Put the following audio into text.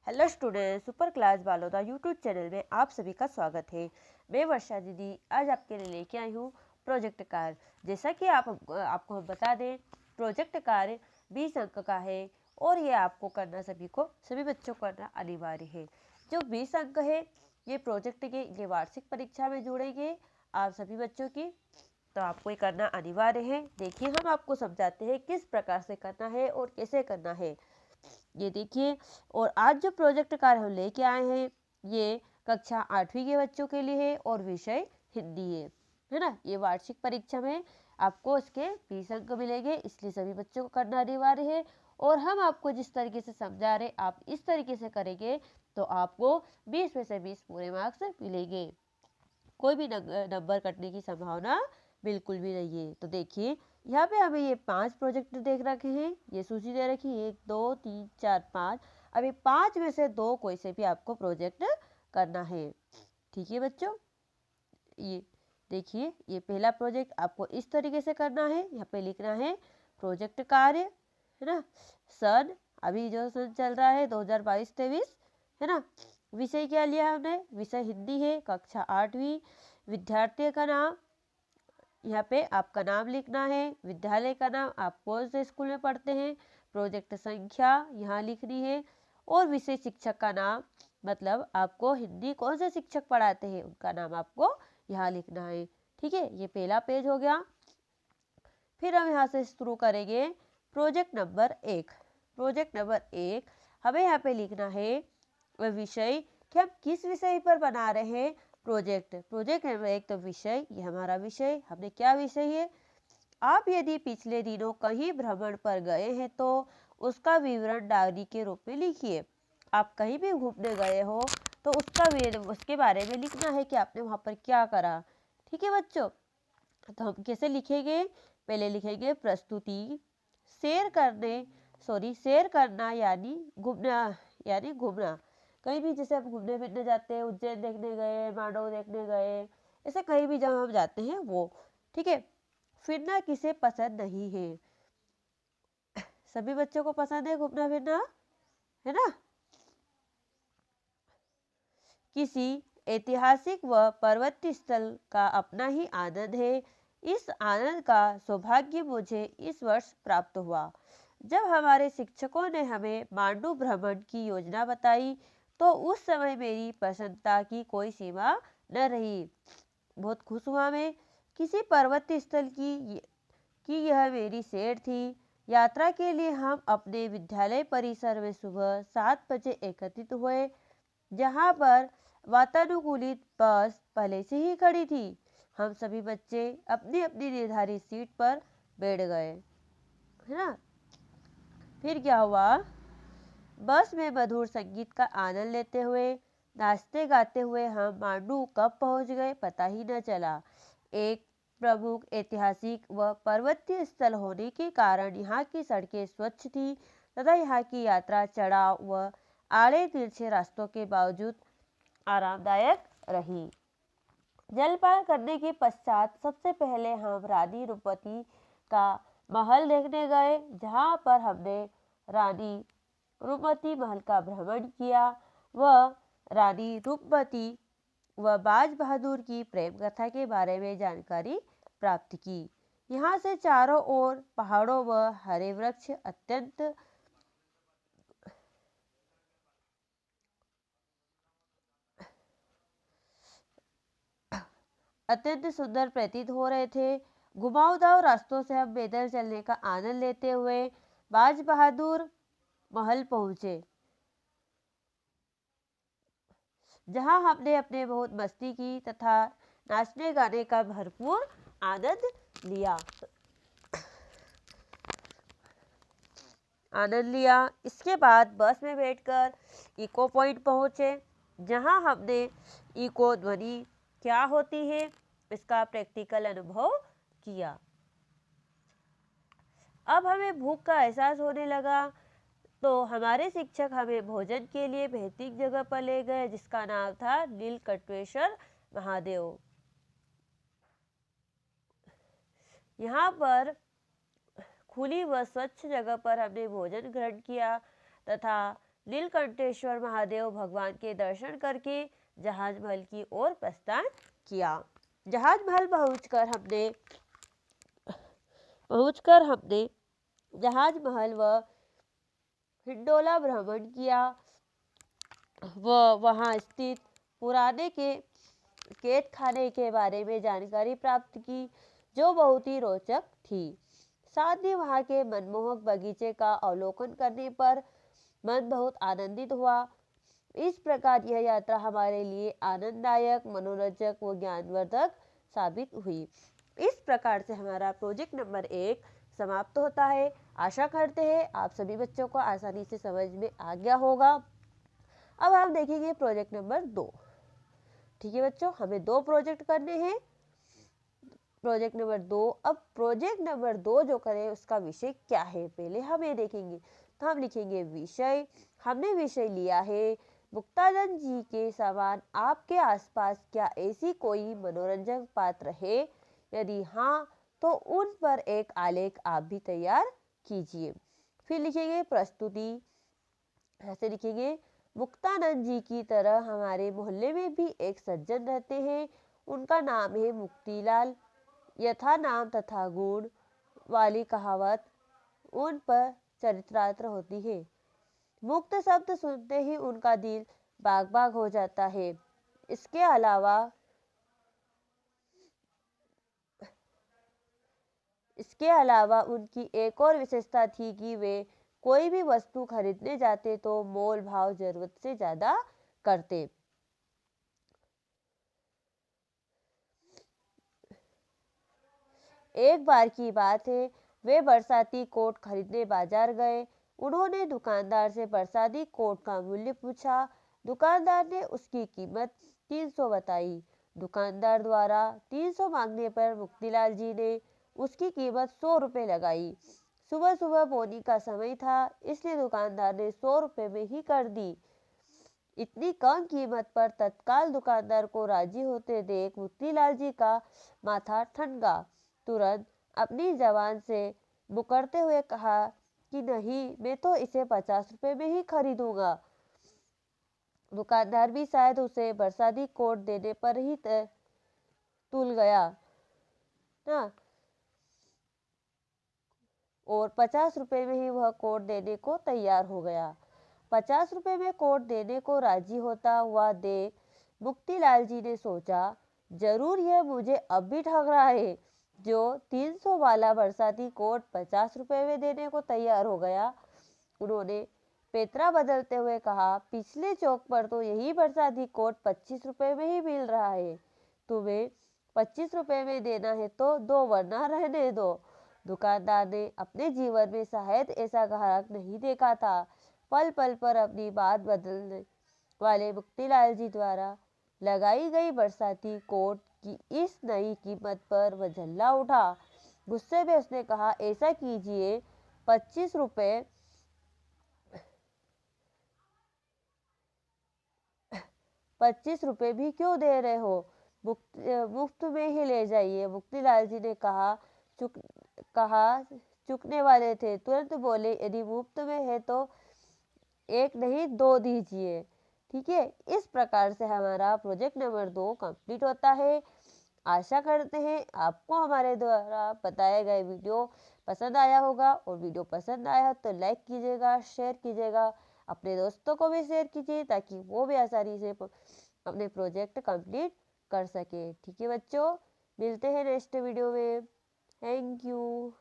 Hello student, super class Baloda YouTube channel में आप सभी का स्वागत है। मैं वर्षा दीदी आज आपके लिए लेके आई हूँ प्रोजेक्ट कार्य। जैसा कि आपको हम बता दें, प्रोजेक्ट कार्य 20 अंक का है और ये आपको करना सभी बच्चों को करना अनिवार्य है। जो 20 अंक है ये प्रोजेक्ट के ये वार्षिक परीक्षा में जुड़ेंगे आप सभी बच्चों की, तो आपको ये करना अनिवार्य है। देखिए, हम आपको समझाते हैं किस प्रकार से करना है और कैसे करना है। ये देखिए, और आज जो प्रोजेक्ट कार्य हम लेके आए हैं ये कक्षा 8वीं के बच्चों के लिए है और विषय हिंदी है ना। ये वार्षिक परीक्षा में आपको इसके 20 अंक मिलेंगे, इसलिए सभी बच्चों को करना अनिवार्य है। और हम आपको जिस तरीके से समझा रहे आप इस तरीके से करेंगे तो आपको 20 में से 20 पूरे मार्क्स मिलेंगे। कोई भी नंबर कटने की संभावना बिल्कुल भी नहीं है। तो देखिए, यहाँ पे हमें ये 5 प्रोजेक्ट देख रखे हैं, ये सूची दे रखी है 1 2 3 4 5। अभी 5 में से 2 कोई से भी आपको प्रोजेक्ट करना है। ठीक है बच्चों, ये देखिए, ये पहला प्रोजेक्ट आपको इस तरीके से करना है। यहाँ पे लिखना है प्रोजेक्ट कार्य, है ना। सन, अभी जो सन चल रहा है 2022-23, है ना। विषय क्या लिया हमने, विषय हिंदी है, कक्षा 8वीं। विद्यार्थी का नाम, यहाँ पे आपका नाम लिखना है, विद्यालय का नाम, आप कौन से स्कूल में पढ़ते हैं, प्रोजेक्ट संख्या यहाँ लिखनी है, और विषय शिक्षक का नाम, मतलब आपको हिंदी कौन से शिक्षक पढ़ाते हैं उनका नाम आपको यहाँ लिखना है। ठीक है, ये पहला पेज हो गया। फिर हम यहाँ से शुरू करेंगे प्रोजेक्ट नंबर 1। प्रोजेक्ट नंबर 1 हमें यहाँ पे लिखना है विषय, कि हम किस विषय पर बना रहे हैं प्रोजेक्ट। प्रोजेक्ट नंबर 1 तो विषय, ये हमारा विषय, हमने क्या विषय है। आप यदि पिछले दिनों कहीं भ्रमण पर गए हैं तो उसका विवरण डायरी के रूप में लिखिए। आप कहीं भी घूमने गए हो तो उसके बारे में लिखना है कि आपने वहाँ पर क्या करा। ठीक है बच्चों, तो हम कैसे लिखेंगे, पहले लिखेंगे प्रस्तुति। शेयर करना यानी घूमना। कहीं भी जैसे हम घूमने फिरने जाते हैं, उज्जैन देखने गए, मांडव देखने गए, ऐसे कहीं भी जब हम जाते हैं वो। ठीक है, फिरना किसे पसंद नहीं है, सभी बच्चों को पसंद है घूमना फिरना, है ना। किसी ऐतिहासिक व पर्वतीय स्थल का अपना ही आनंद है। इस आनंद का सौभाग्य मुझे इस वर्ष प्राप्त हुआ जब हमारे शिक्षकों ने हमें मांडू भ्रमण की योजना बताई, तो उस समय मेरी प्रसन्नता की कोई सीमा न रही। बहुत खुश हुआ मैं। किसी पर्वतीय स्थल की यह मेरी सैर थी। यात्रा के लिए हम अपने विद्यालय परिसर में सुबह 7 बजे एकत्रित हुए, जहाँ पर वातानुकूलित बस पहले से ही खड़ी थी। हम सभी बच्चे अपनी अपनी निर्धारित सीट पर बैठ गए, है ना। फिर क्या हुआ, बस में मधुर संगीत का आनंद लेते हुए, नाचते गाते हुए हम मांडू कब पहुंच गए पता ही न चला। एक प्रमुख ऐतिहासिक व पर्वतीय स्थल होने के कारण यहाँ की सड़कें स्वच्छ थी तथा यहाँ की यात्रा चढ़ाव व आड़े तिरछे रास्तों के बावजूद आरामदायक रही। जलपान करने के पश्चात सबसे पहले हम रानी रूपमती का महल देखने गए, जहाँ पर हमने रानी रूपमती महल का भ्रमण किया व रानी रूपमती व बाज बहादुर की प्रेम कथा के बारे में जानकारी प्राप्त की। यहाँ से चारों ओर पहाड़ों व हरे वृक्ष अत्यंत सुंदर प्रतीत हो रहे थे। घुमावदार रास्तों से हम पैदल चलने का आनंद लेते हुए बाज बहादुर महल पहुंचे, जहां हमने अपने बहुत मस्ती की तथा नाचने गाने का भरपूर आनंद लिया। इसके बाद बस में बैठकर इको पॉइंट पहुंचे, जहां हमने इको ध्वनि क्या होती है इसका प्रैक्टिकल अनुभव किया। अब हमें भूख का एहसास होने लगा, तो हमारे शिक्षक हमें भोजन के लिए बेहतरीन जगह पर ले गए, जिसका नाम था नीलकंठेश्वर महादेव। यहाँ पर खुली व स्वच्छ जगह पर हमने भोजन ग्रहण किया तथा नीलकंठेश्वर महादेव भगवान के दर्शन करके जहाज महल की ओर प्रस्थान किया। जहाज महल पहुंचकर हमने जहाज महल व हिंडोला भ्रमण किया व वहां स्थित पुराने के कैद खाने के बारे में जानकारी प्राप्त की, जो बहुत ही रोचक थी। साथ ही वहां के मनमोहक बगीचे का अवलोकन करने पर मन बहुत आनंदित हुआ। इस प्रकार यह यात्रा हमारे लिए आनंददायक, मनोरंजक व ज्ञानवर्धक साबित हुई। इस प्रकार से हमारा प्रोजेक्ट नंबर 1 समाप्त होता है। आशा करते हैं आप सभी बच्चों को आसानी से समझ में आ गया होगा। अब हम देखेंगे प्रोजेक्ट नंबर 2। ठीक है बच्चों, हमें 2 प्रोजेक्ट करने हैं। Project number 2। अब प्रोजेक्ट नंबर 2 जो करें उसका विषय क्या है, पहले हम ये देखेंगे। तो हम लिखेंगे विषय। हमने विषय लिया है मुक्तानंद जी के समान आपके आसपास क्या ऐसी कोई मनोरंजक पात्र है, यदि हाँ तो उन पर एक आलेख आप भी तैयार कीजिए। फिर लिखेंगे प्रस्तुति। ऐसे लिखेंगे मुक्तानंद जी की तरह हमारे मोहल्ले में भी एक सज्जन रहते हैं, उनका नाम है मुक्तिलाल। यथा नाम तथा गुण वाली कहावत उन पर चरितार्थ होती है। मुक्त शब्द सुनते ही उनका दिल बाग बाग हो जाता है। इसके अलावा उनकी एक और विशेषता थी कि वे कोई भी वस्तु खरीदने जाते तो मोल भाव जरूरत से ज्यादा करते। एक बार की बात है, वे बरसाती कोट खरीदने बाजार गए। उन्होंने दुकानदार से बरसाती कोट का मूल्य पूछा। दुकानदार ने उसकी कीमत 300 बताई। दुकानदार द्वारा 300 मांगने पर मुक्तिलाल जी ने उसकी कीमत 100 रुपये लगाई। सुबह सुबह बोनी का समय था, इसलिए दुकानदार ने 100 रुपये में ही कर दी। इतनी कम कीमत पर तत्काल दुकानदार को राजी होते देख मुक्तिलाल जी का माथा ठनका। तुरंत अपनी जबान से मुकरते हुए कहा कि नहीं, मैं तो इसे 50 रुपये में ही खरीदूंगा। दुकानदार भी शायद उसे बरसाती कोट देने पर ही तुल गया ना, और 50 रुपये में ही वह कोट देने को तैयार हो गया। 50 रुपये में कोट देने को राजी होता हुआ देख मुक्तिलाल जी ने सोचा, जरूर यह मुझे अब भी ठग रहा है। जो 300 वाला बरसाती कोट 50 रुपये में देने को तैयार हो गया। उन्होंने पेतरा बदलते हुए कहा, पिछले चौक पर तो यही बरसाती कोट 25 रुपये में ही मिल रहा है। तुम्हें 25 रुपये में देना है तो दो, वरना रहने दो। दुकानदार ने अपने जीवन में शायद ऐसा ग्राहक नहीं देखा था। पल पल पर अपनी बात बदलने वाले मुक्तिलाल जी द्वारा लगाई गई बरसाती कोट की इस नई कीमत पर वह झल्ला उठा। गुस्से में उसने कहा, ऐसा कीजिए, 25 रुपये 25 रुपये भी क्यों दे रहे हो, मुफ्त में ही ले जाइए। मुक्तिलाल जी ने कहा चुकने वाले थे। तुरंत बोले, यदि मुफ्त में है तो एक नहीं 2 दीजिए। ठीक है, इस प्रकार से हमारा प्रोजेक्ट नंबर 2 कंप्लीट होता है। आशा करते हैं आपको हमारे द्वारा बताए गए वीडियो पसंद आया होगा, और वीडियो पसंद आया तो लाइक कीजिएगा, शेयर कीजिएगा, अपने दोस्तों को भी शेयर कीजिए ताकि वो भी आसानी से अपने प्रोजेक्ट कंप्लीट कर सके। ठीक है बच्चों, मिलते हैं नेक्स्ट वीडियो में। Thank you.